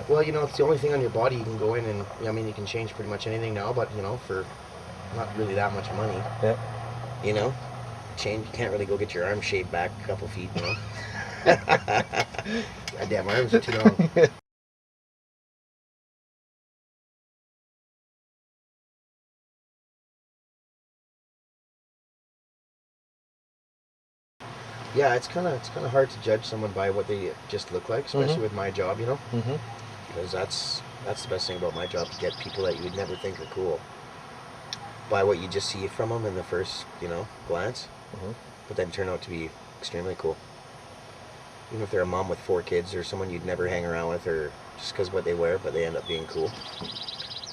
Well, you know, it's the only thing on your body you can go in and, I mean, you can change pretty much anything now, but, you know, for not really that much money. Yeah. You know? You can't really go get your arm shaved back a couple feet, you know? Goddamn arms are too long. Yeah, it's kind of hard to judge someone by what they just look like, especially with my job, you know? Because that's the best thing about my job, to get people that you would never think are cool by what you just see from them in the first, you know, glance, but then turn out to be extremely cool. Even if they're a mom with 4 kids or someone you'd never hang around with, or just because what they wear, but they end up being cool.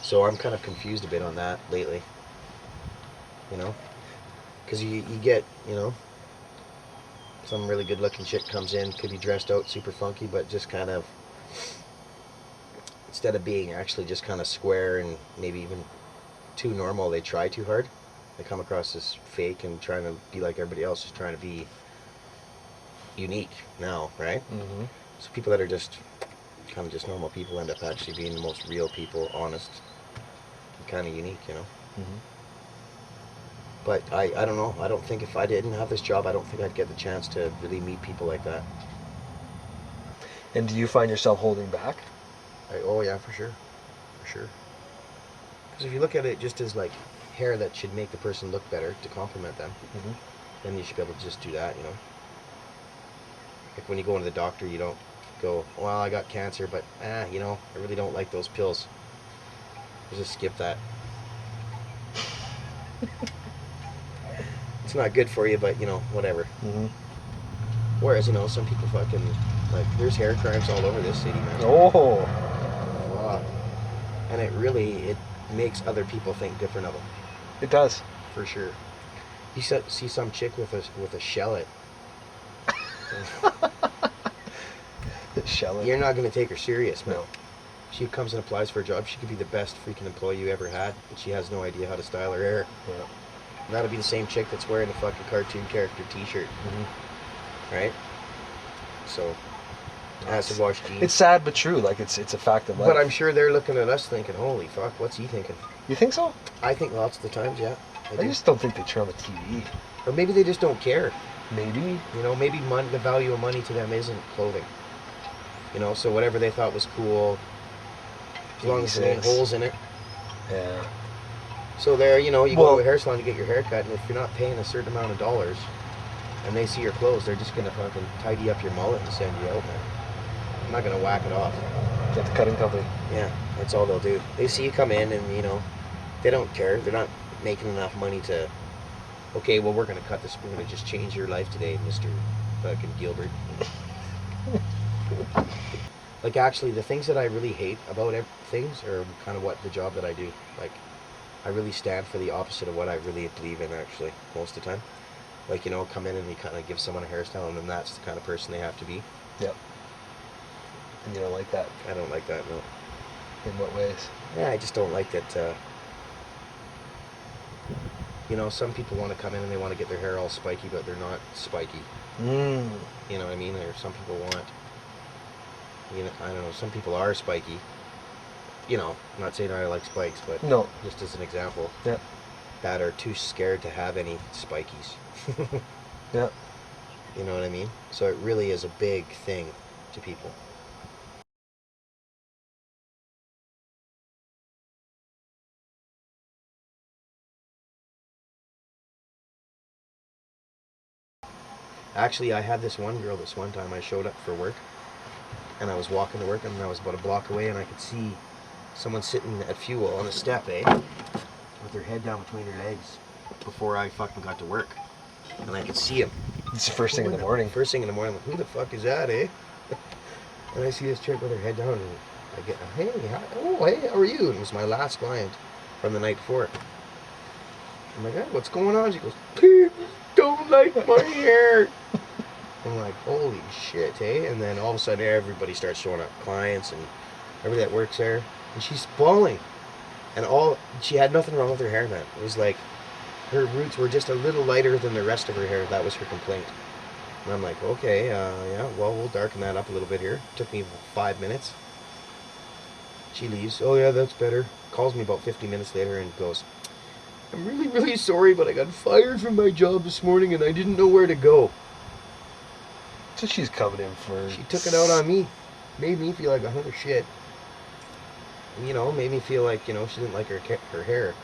So I'm kind of confused a bit on that lately, you know? Because you get, you know, some really good looking chick comes in, could be dressed out super funky, but just kind of, instead of being actually just kind of square and maybe even too normal, they try too hard. They come across as fake and trying to be like everybody else, just trying to be unique now, right? So people that are just kind of just normal people end up actually being the most real people, honest, and kind of unique, you know? But I don't know. I don't think if I didn't have this job, I don't think I'd get the chance to really meet people like that. And do you find yourself holding back? Oh yeah, for sure. For sure. Because if you look at it just as like hair that should make the person look better, to compliment them, then you should be able to just do that, you know? Like when you go into the doctor, you don't go, well, I got cancer, but you know, I really don't like those pills. Just skip that. It's not good for you, but you know, whatever. Whereas, you know, some people fucking, like, there's hair crimes all over this city, man. Oh. And it makes other people think different of them. It does. For sure. You see some chick with a shellet. Shellet. You're not going to take her serious, man. No. She comes and applies for a job. She could be the best freaking employee you ever had, but she has no idea how to style her hair. Yeah. And that'll be the same chick that's wearing a fucking cartoon character t-shirt. Right? So, acid wash jeans. It's sad but true. Like, it's a fact of life. But I'm sure they're looking at us thinking, holy fuck, what's he thinking? You think so? I think lots of the times, yeah. I just don't think they turn on the TV. Or maybe they just don't care. Maybe. You know, maybe the value of money to them isn't clothing. You know, so whatever they thought was cool, as long as there ain't holes in it. Yeah. So there, you know, you go to a hair salon to get your hair cut, and if you're not paying a certain amount of dollars, and they see your clothes, they're just gonna fucking tidy up your mullet and send you out, man. I'm not gonna whack it off. Get the cutting company. Yeah, that's all they'll do. They see you come in, and you know, they don't care. They're not making enough money to. Okay, well, we're gonna cut this. We're gonna just change your life today, Mr. fucking Gilbert. Like, actually, the things that I really hate about things are kind of what the job that I do. Like, I really stand for the opposite of what I really believe in, actually, most of the time. Like, you know, come in and you kind of give someone a hairstyle, and then that's the kind of person they have to be. Yep. And you don't like that? I don't like that, no. In what ways? Yeah, I just don't like that, you know, some people want to come in and they want to get their hair all spiky, but they're not spiky. You know what I mean? Or some people want, you know, I don't know, some people are spiky. You know, I'm not saying I like spikes, but no, just as an example. Yeah. That are too scared to have any spikies. Yeah. You know what I mean? So it really is a big thing to people. Actually, I had this one girl this one time. I showed up for work, and I was walking to work, and I was about a block away, and I could see someone sitting at fuel on the step, with their head down between their legs before I fucking got to work. And I could see him. It's the first thing in the morning. First thing in the morning, I'm like, who the fuck is that, eh? And I see this chick with her head down, and I get, hey, how are you? And it was my last client from the night before. I'm like, hey, what's going on? She goes, people don't like my hair. I'm like, holy shit, eh? And then all of a sudden, everybody starts showing up, clients and everybody that works there, and she's bawling. And she had nothing wrong with her hair, man. It was like, her roots were just a little lighter than the rest of her hair. That was her complaint. And I'm like, okay, yeah, well, we'll darken that up a little bit here. Took me 5 minutes. She leaves. Oh, yeah, that's better. Calls me about 50 minutes later and goes, I'm really, really sorry, but I got fired from my job this morning and I didn't know where to go. So she's coming in for... She took it out on me. Made me feel like a hunk of shit. Made me feel like, she didn't like her hair.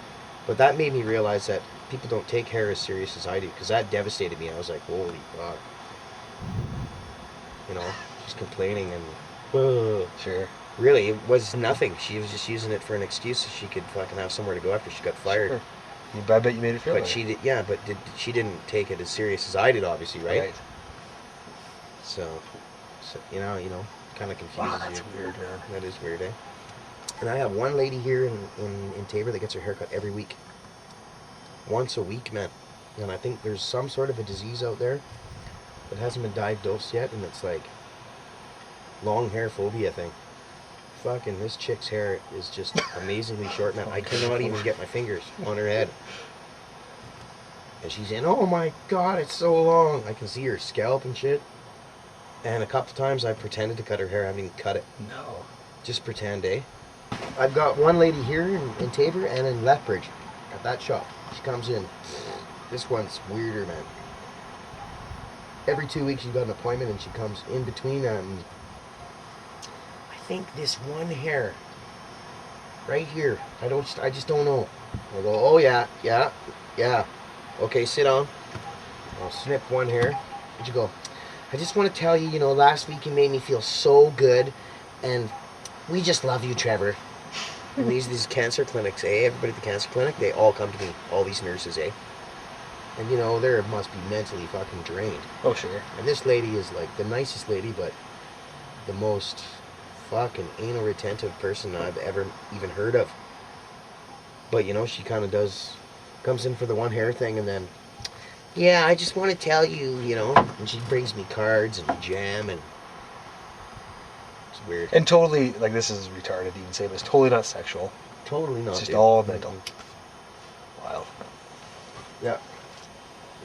But that made me realize that people don't take hair as serious as I do, because that devastated me. I was like, holy fuck. She's complaining and... Sure. Really, it was nothing. She was just using it for an excuse so she could fucking have somewhere to go after she got fired. Sure. I bet you made it feel But better. she didn't take it as serious as I did, obviously, right? So kind of confuses Wow, that's you. weird, man. That is weird, eh? And I have one lady here in Tabor that gets her haircut every week. Once a week, man. And I think there's some sort of a disease out there that hasn't been diagnosed yet, and it's like long hair phobia thing. Fucking this chick's hair is just amazingly short, man. I cannot even get my fingers on her head. And she's in, oh my god, it's so long. I can see her scalp and shit. And a couple times I pretended to cut her hair. I haven't even cut it. No. Just pretend, eh? I've got one lady here in Tabor and in Lethbridge at that shop. She comes in. This one's weirder, man. Every 2 weeks she's got an appointment and she comes in between I think this one hair right here. I just don't know. I'll go, oh yeah. Okay, sit down. I'll snip one hair. And you go, I just want to tell you, last week you made me feel so good, and we just love you, Trevor. And these cancer clinics, everybody at the cancer clinic, they all come to me, all these nurses, And they must be mentally fucking drained. Oh, sure. And this lady is like the nicest lady, but the most fucking anal retentive person I've ever even heard of. But she kind of comes in for the one hair thing, and then, yeah, I just want to tell you, and she brings me cards and jam, and it's weird. And totally, like, this is retarded to even say, but it's totally not sexual. Totally not. It's just all mental. Wild. Yeah.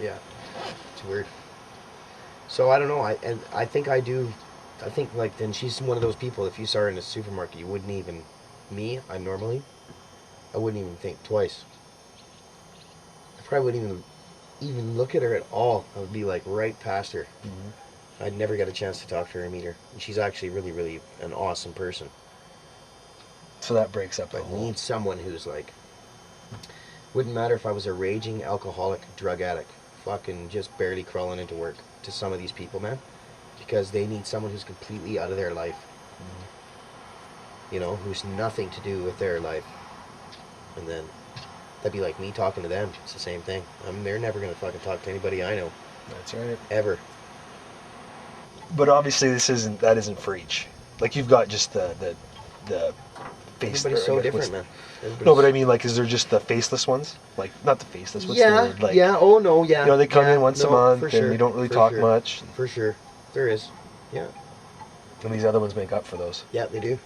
It's weird. So I don't know. I think I do. I think like then she's one of those people. If you saw her in the supermarket, you wouldn't even. Me, I wouldn't even think twice. I probably wouldn't even look at her at all. I would be like right past her. Mm-hmm. I'd never get a chance to talk to her and meet her. And she's actually really, really an awesome person. So that breaks up the But whole... need someone who's like, wouldn't matter if I was a raging alcoholic drug addict, fucking just barely crawling into work, to some of these people, man, because they need someone who's completely out of their life. Mm-hmm. Who's nothing to do with their life. And then that'd be like me talking to them. It's the same thing. They're never gonna fucking talk to anybody I know. That's right. Ever. But obviously that isn't for each. Like, you've got just the face. Everybody's so different, man. No, but I mean, like, is there just the faceless ones? Like, not the faceless. What's the word? Like, oh no, yeah. They come in once a month, and you don't really talk much. For sure, there is. Yeah. And these other ones make up for those. Yeah, they do.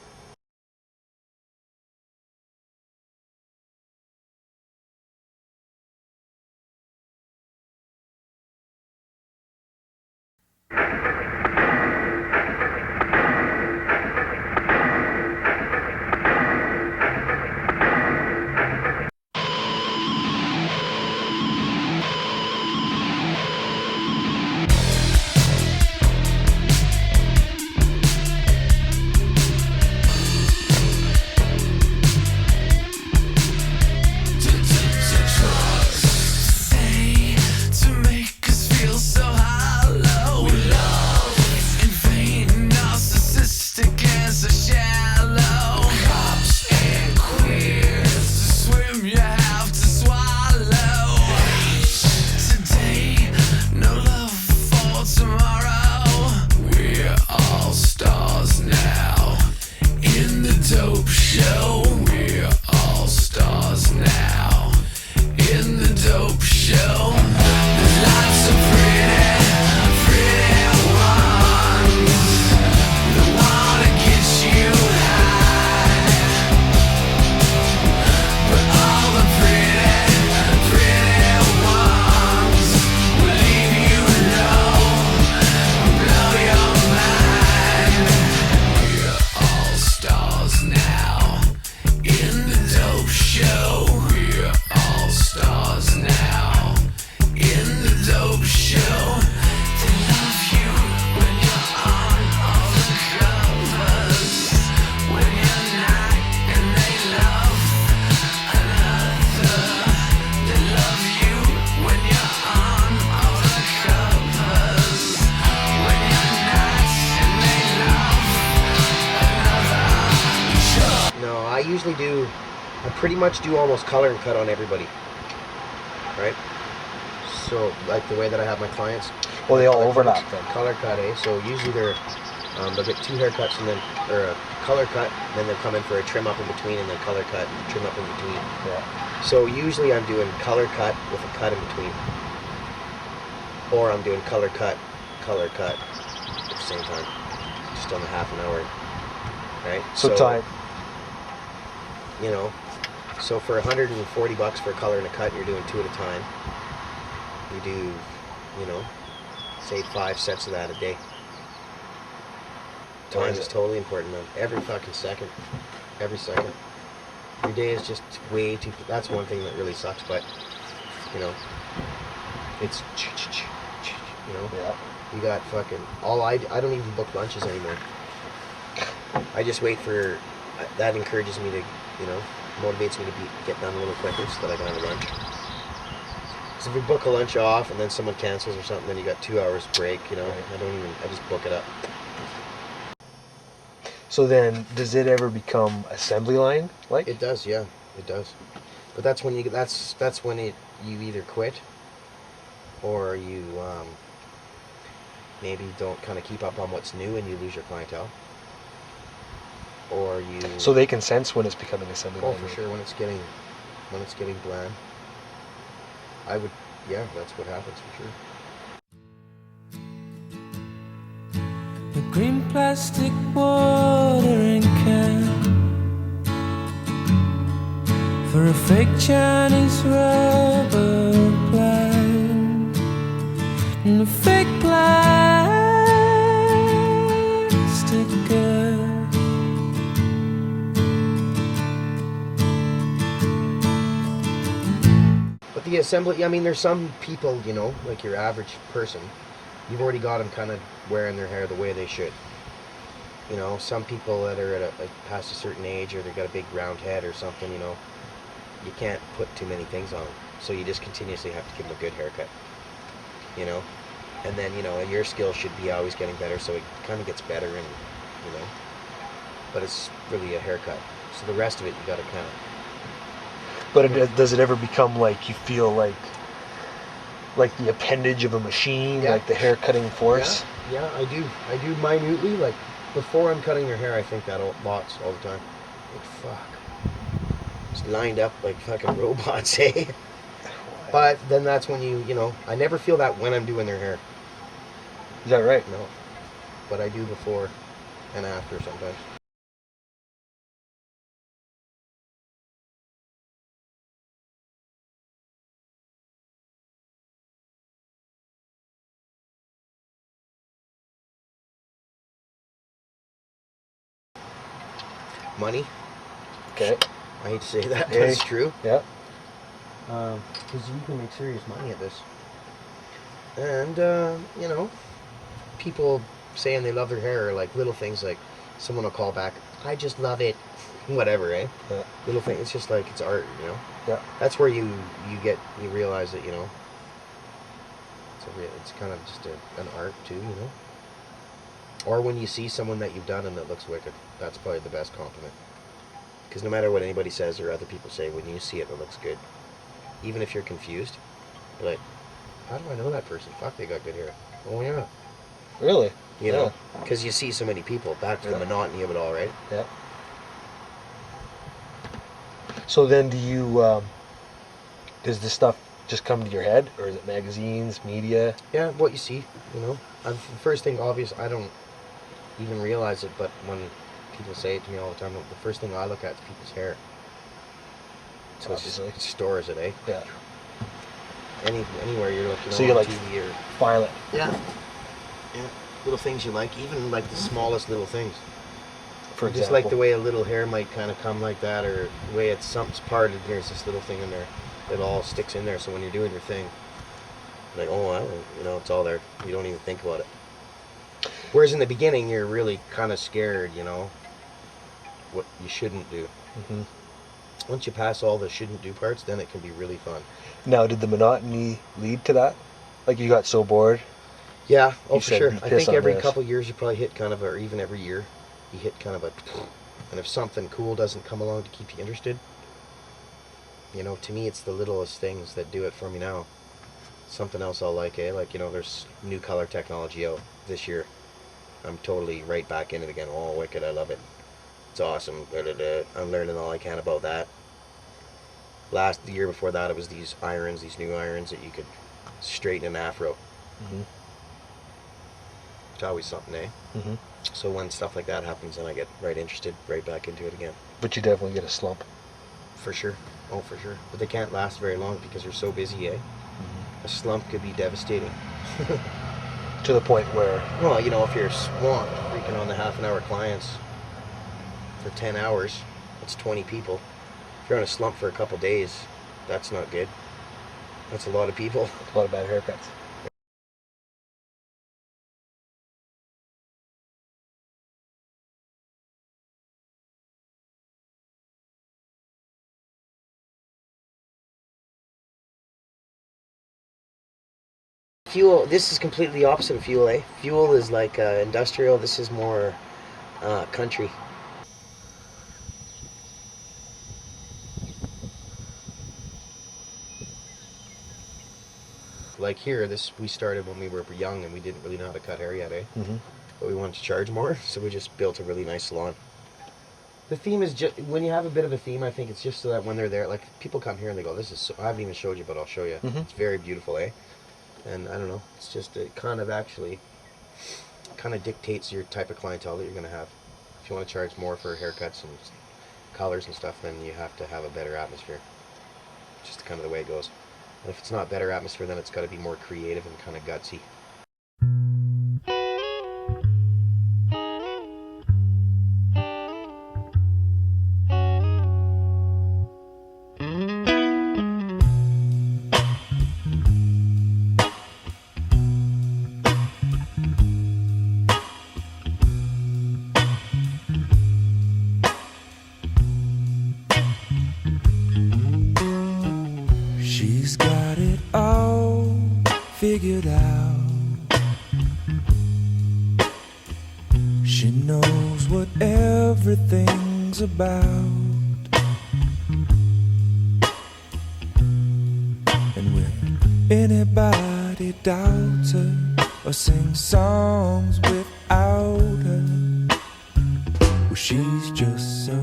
pretty much do almost color and cut on everybody, right? So like the way that I have my clients. Well, they all overlap then. Color cut, eh? So usually they'll get 2 haircuts and then, or a color cut, and then they'll come in for a trim up in between, and then color cut, and trim up in between. Yeah. So usually I'm doing color cut with a cut in between, or I'm doing color cut at the same time, just on the half an hour, right? So time. You know, so for $140 for a color and a cut, you're doing 2 at a time. You do, you know, say 5 sets of that a day. Time is totally important, man. Every fucking second. Every second. Your day is just way too... That's one thing that really sucks, but, you know, it's... You know? Yeah. You got fucking... I don't even book lunches anymore. I just wait for... That encourages me to, you know, motivates me to get done a little quicker so that I can have a lunch. Because if we book a lunch off and then someone cancels or something, then you got 2 hours break, you know. Right. I just book it up. So then, does it ever become assembly line? Like it does, yeah, it does. But that's when you either quit, or you maybe don't kind of keep up on what's new and you lose your clientele, or you. So they can sense when it's becoming assembly line. Oh, for sure, when it's getting bland. That's what happens for sure. The green plastic watering can for a fake Chinese rubber plant and a fake plastic girl. But the assembly, I mean, there's some people, you know, like your average person, you've already got them kind of wearing their hair the way they should. You know, some people that are past a certain age, or they've got a big round head or something, you know, you can't put too many things on them. So you just continuously have to give them a good haircut, you know. And then, you know, your skill should be always getting better, so it kind of gets better, and, you know, but it's really a haircut. So the rest of it, you got to kind of... But does it ever become like you feel like the appendage of a machine, like the hair cutting force? Yeah, I do minutely. Like before I'm cutting their hair, I think that lots all the time. Like fuck, it's lined up like fucking robots, eh? But then that's when you know, I never feel that when I'm doing their hair. Is that right? No, but I do before and after sometimes. Money. Okay. I hate to say that, but it's true. Yeah. Because you can make serious money at this. And, you know, people saying they love their hair, or like little things like someone will call back, I just love it. Whatever, eh? Yeah. Little thing. It's just like, it's art, you know? Yeah. That's where you realize that, you know, it's kind of just an art too, you know? Or when you see someone that you've done and that looks wicked, that's probably the best compliment. Because no matter what anybody says or other people say, when you see it, it looks good. Even if you're confused, you're like, how do I know that person? Fuck, they got good hair. Oh yeah. Really? You know, because you see so many people. That's the monotony of it all, right? Yeah. So then, does this stuff just come to your head, or is it magazines, media? Yeah, what you see, you know. The first thing, obvious, I don't even realize it, but when people say it to me all the time, the first thing I look at is people's hair. So Obviously. It stores it, eh? Yeah. Anywhere you're looking, so you on like TV or file it. Yeah. Little things you like, even like the smallest little things. For example, just like the way a little hair might kind of come like that, or the way something's parted. There's this little thing in there. It all sticks in there. So when you're doing your thing, like, oh, well, you know, it's all there. You don't even think about it. Whereas in the beginning, you're really kind of scared, you know, what you shouldn't do. Mm-hmm. Once you pass all the shouldn't do parts, then it can be really fun. Now, did the monotony lead to that? Like you got so bored? Yeah, oh, you for sure. I think every this. couple of years you probably hit kind of or even every year, you hit kind of a, and if something cool doesn't come along to keep you interested, You know, to me, it's the littlest things that do it for me now. Something else I'll like, eh? Like, you know, there's new color technology out this year. I'm totally right back in it again. Oh, wicked, I love it. It's awesome. I'm learning all I can about that. The year before that, it was these new irons that you could straighten an afro. Mm-hmm. It's always something, eh? Mm-hmm. So when stuff like that happens, then I get right interested, right back into it again. But you definitely get a slump. For sure. Oh, for sure. But they can't last very long because they're so busy, eh? Mm-hmm. A slump could be devastating. To the point where... Well, you know, if you're swamped, freaking on the half-an-hour clients for 10 hours, that's 20 people. If you're on a slump for a couple days, that's not good. That's a lot of people. A lot of bad haircuts. Fuel, this is completely opposite of fuel, eh? Fuel is like industrial, this is more country. Like here, we started when we were young and we didn't really know how to cut hair yet, eh? Mm-hmm. But we wanted to charge more, so we just built a really nice salon. The theme is just, when you have a bit of a theme, I think it's just so that when they're there, like, people come here and they go, this is so, I haven't even showed you, but I'll show you. Mm-hmm. It's very beautiful, eh? And I don't know, it's just, it kind of dictates your type of clientele that you're going to have. If you want to charge more for haircuts and colors and stuff, then you have to have a better atmosphere. It's just kind of the way it goes. And if it's not better atmosphere, then it's got to be more creative and kind of gutsy. She's got it all figured out. She knows what everything's about. And when anybody doubts her or sings songs without her, well, she's just so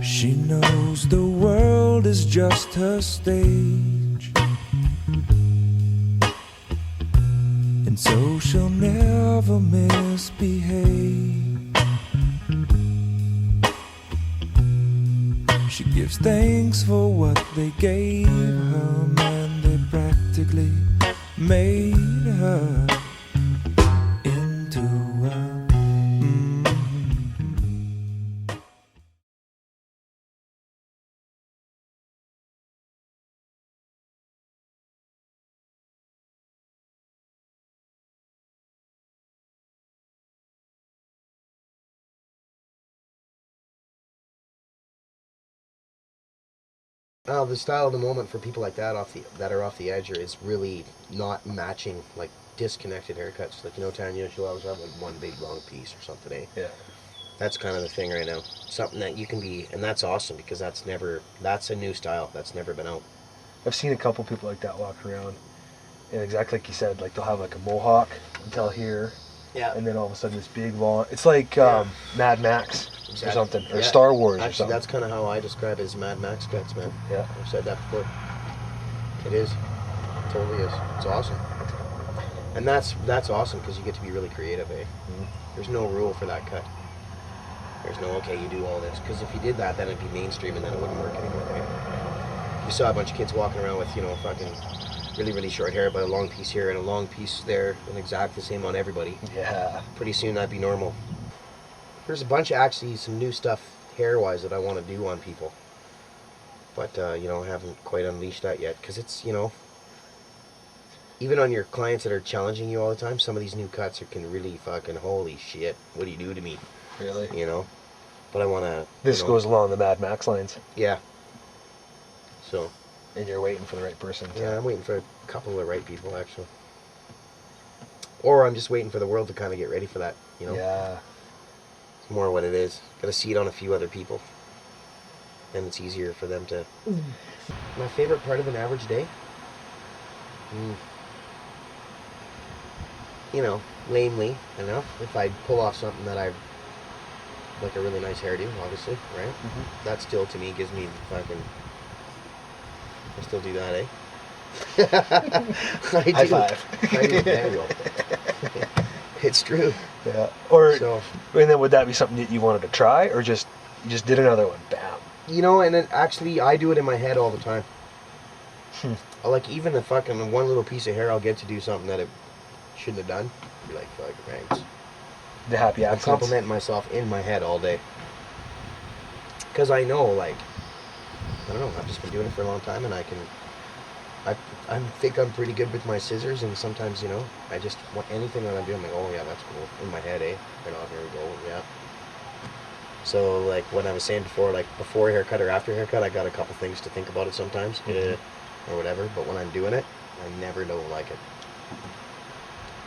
She knows the world is just her stage, and so she'll never misbehave. She gives thanks for what they gave her, man, they practically made her into a The style of the moment for people like that that are off the edge is really not matching, like disconnected haircuts. Like, you know, Tanya, she'll always have like one big long piece or something, eh? Yeah. That's kind of the thing right now. Something that you can be, and that's awesome because that's a new style that's never been out. I've seen a couple people like that walk around, and exactly like you said, like they'll have like a mohawk until here, Yeah. and then all of a sudden this big long. It's like Mad Max or something, or Yeah. Star Wars Actually, or something. that's kind of how I describe it as Mad Max cuts, man. Yeah. I've said that before. It is. It totally is. It's awesome. And that's awesome because you get to be really creative, eh? Mm-hmm. There's no rule for that cut. There's no, okay, you do all this. Because if you did that, then it'd be mainstream and then it wouldn't work anymore, right? If you saw a bunch of kids walking around with, you know, fucking really, really short hair, but a long piece here and a long piece there, and exactly the same on everybody. Yeah. Pretty soon that'd be normal. There's a bunch of actually some new stuff hair-wise that I want to do on people. But, you know, I haven't quite unleashed that yet. Because it's, you know, even on your clients that are challenging you all the time, some of these new cuts can really fucking, holy shit, what do you do to me? Really? You know? But I want to... This goes along the Mad Max lines. Yeah. So... And you're waiting for the right person. Yeah, I'm waiting for a couple of the right people, actually. Or I'm just waiting for the world to kind of get ready for that. You know, Yeah. it's more what it is. Got to see it on a few other people, then it's easier for them to. My favorite part of an average day. You know, lamely enough, if I pull off something that I like, a really nice hairdo, obviously, right? That still to me gives me fucking. I still do that, eh? I do. High five. I do very well. It's true. Yeah. Or So, and then would that be something that you wanted to try, or just you just did another one? Bam. you know, and then actually, I do it in my head all the time. I like even the fucking one little piece of hair I'll get to do something that it shouldn't have done. Be like, fuck, thanks. The happy I'm accidents. complimenting myself in my head all day. Because I know, like, I don't know, I've just been doing it for a long time, and I think I'm pretty good with my scissors, and sometimes, you know, I just want anything that I'm doing, I'm like, oh yeah, that's cool. In my head, eh? Right on, here we go, yeah. So, like, what I was saying before, like, before haircut or after haircut, I got a couple things to think about it sometimes, or whatever, but when I'm doing it, I never don't like it.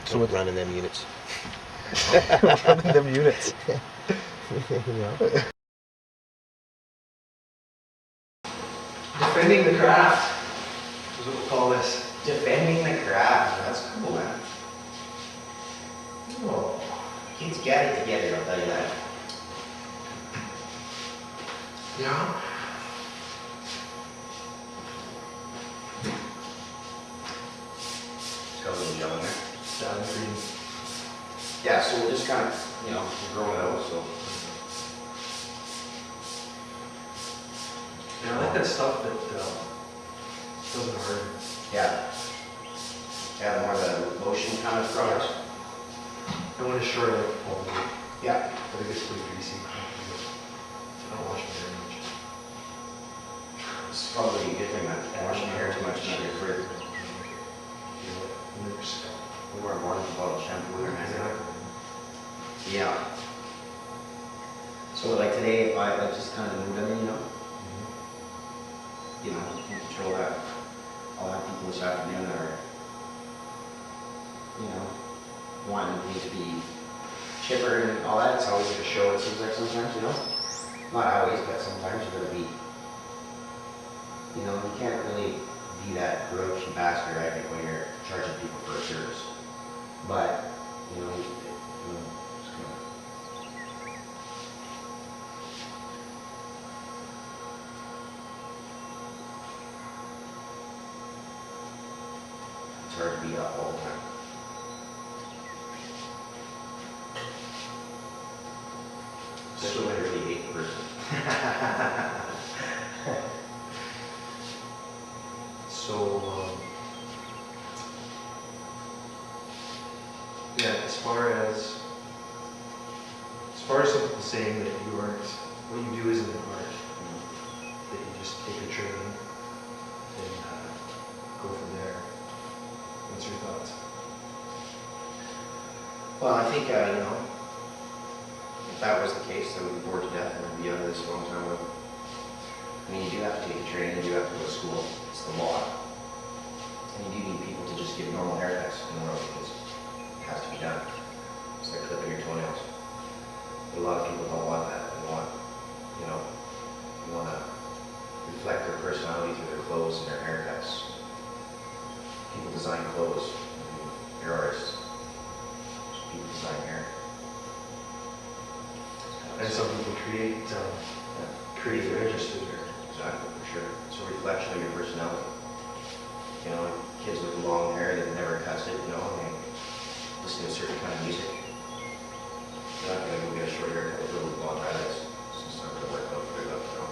So like running them units. Running them units. Yeah. Defending the craft is what we'll call this. Defending the craft. That's cool, man. Oh, kids get it together, I'll tell you that. Yeah. It's got a little gel in there. Down green. Yeah, so we're just kind of, you know, growing it out, so. Yeah, I like that stuff that doesn't hurt. Yeah. Yeah, more the lotion kind of product. And when it's short, I like to pull it. Yeah. But it gets pretty greasy. I don't wash my hair much. It's probably a good thing not washing your hair too much, not get rid. We weren't born with a bottle of shampoo or anything. Yeah. So like today, if I like just kind of the mood I'm in, you know? You know, you can control that. I'll have people this afternoon that are, you know, wanting me to be chipper and all that. It's always like a show, it seems like sometimes, you know? Not always, but sometimes you're gonna be, you know, you can't really be that grouchy bastard, I think, when you're charging people for a service. But, you know, it's good. It's hard to be up all the time. Especially when you really hate the person. So, yeah, as far as something saying that you aren't, what you do isn't an art, that you just take a training and go from there. What's your thoughts? Well, I think, you know, if that was the case, I would be bored to death and I'd be out of this a long time ago. I mean, you do have to take a training, you do have to go to school, it's the law. And you do need people to just give normal haircuts in the world because it has to be done. It's like clipping your toenails. But a lot of people don't want that. They want, you know, they want to reflect their personality through their clothes and their haircuts. People design clothes, hair artists. People design hair. And some people create their interested in. Exactly, for sure. It's a reflection of your personality. You know, kids with long hair that never cuts it, you know, they listen to a certain kind of music. You're not going to go get a short haircut with really blonde highlights. It's just not going to work out very well, you know.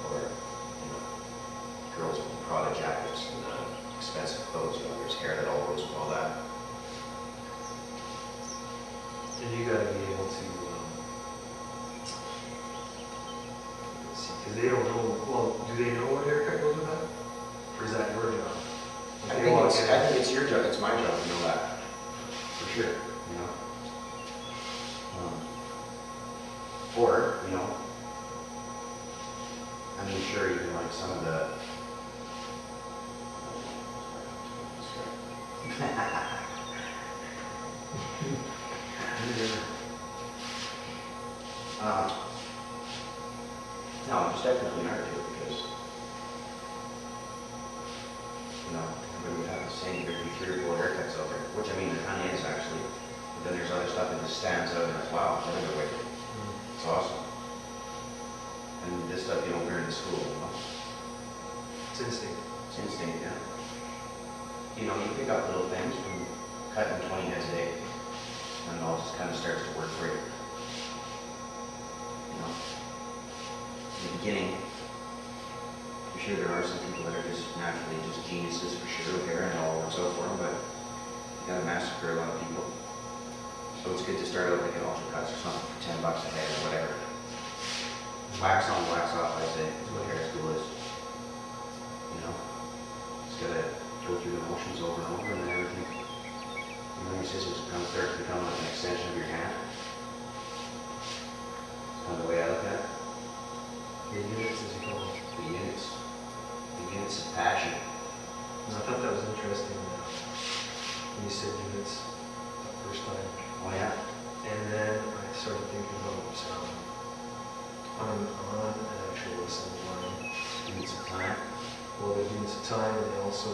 Or, you know, girls with Prada jackets and expensive clothes, you know, there's hair that all goes with all that. And you gotta be able to, see, because they don't know, well, do they know what haircut goes with that? Or is that your job? I think it's your job, it's my job to know that. For sure, you know. Or, you know, I mean, sure, even like some of the No, it's definitely an art to it because, everybody would have the same, there'd be 3 or 4 haircuts out there, which I mean, there kind of is actually. But then there's other stuff that just stands out and it's, wow, it's another way. It's awesome. And this stuff you don't learn in school, It's instinct. It's instinct, yeah. You pick up little things from cutting 20 heads a day, and it all just kind of starts to work for you. In the beginning, I'm sure there are some people that are just naturally just geniuses for sure with hair and it all works out for them, but you gotta massacre a lot of people. So it's good to start out like an ultra cuts or something for $10 a head or whatever. Wax on, wax off, I say, is what hair school is. Just gotta go through the motions over and over and then everything. And then your scissors kind of start to become like an extension of your hand. That's kind of the way I look at it. The units, as you call them. The units. The units of passion. And I thought that was interesting when you said units the first time. Oh yeah. And then I started thinking about on an actual assembly line. Units of time. Well, there's units of time, and they also,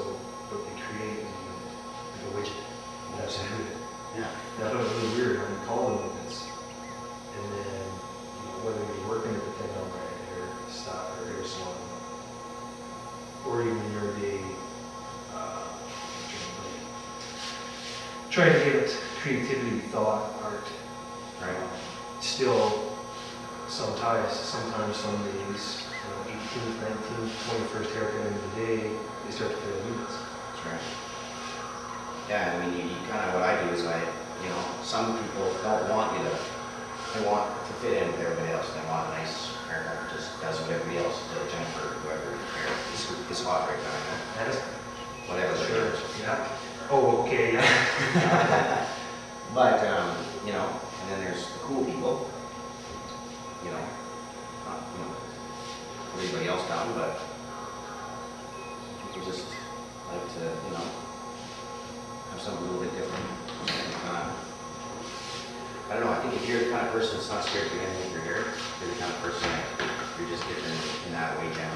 what they create is a unit, like a widget. That's a unit. Yeah. Now, I thought it was really weird how you call them units. And then, whether you're working at the thing on my hair style or hair salon, or even your day, trying to give it creativity, thought, art. Right. Still, some ties. Sometimes some days, 18th, 19th, 21st haircut into the day, they start to feel units. That's right. Yeah, I mean, you kind of, what I do is some people don't want you to, they want to fit in with everybody else. They want a nice haircut that just does what everybody else does, Jennifer, whoever is hot right now, That is whatever they're doing. yeah. Oh, okay, yeah. But, and then there's the cool people, not, everybody else down, but people just like to, have something a little bit different. I don't know, I think if you're the kind of person that's not scared to do anything with your hair, you're the kind of person that you're just different in that way down.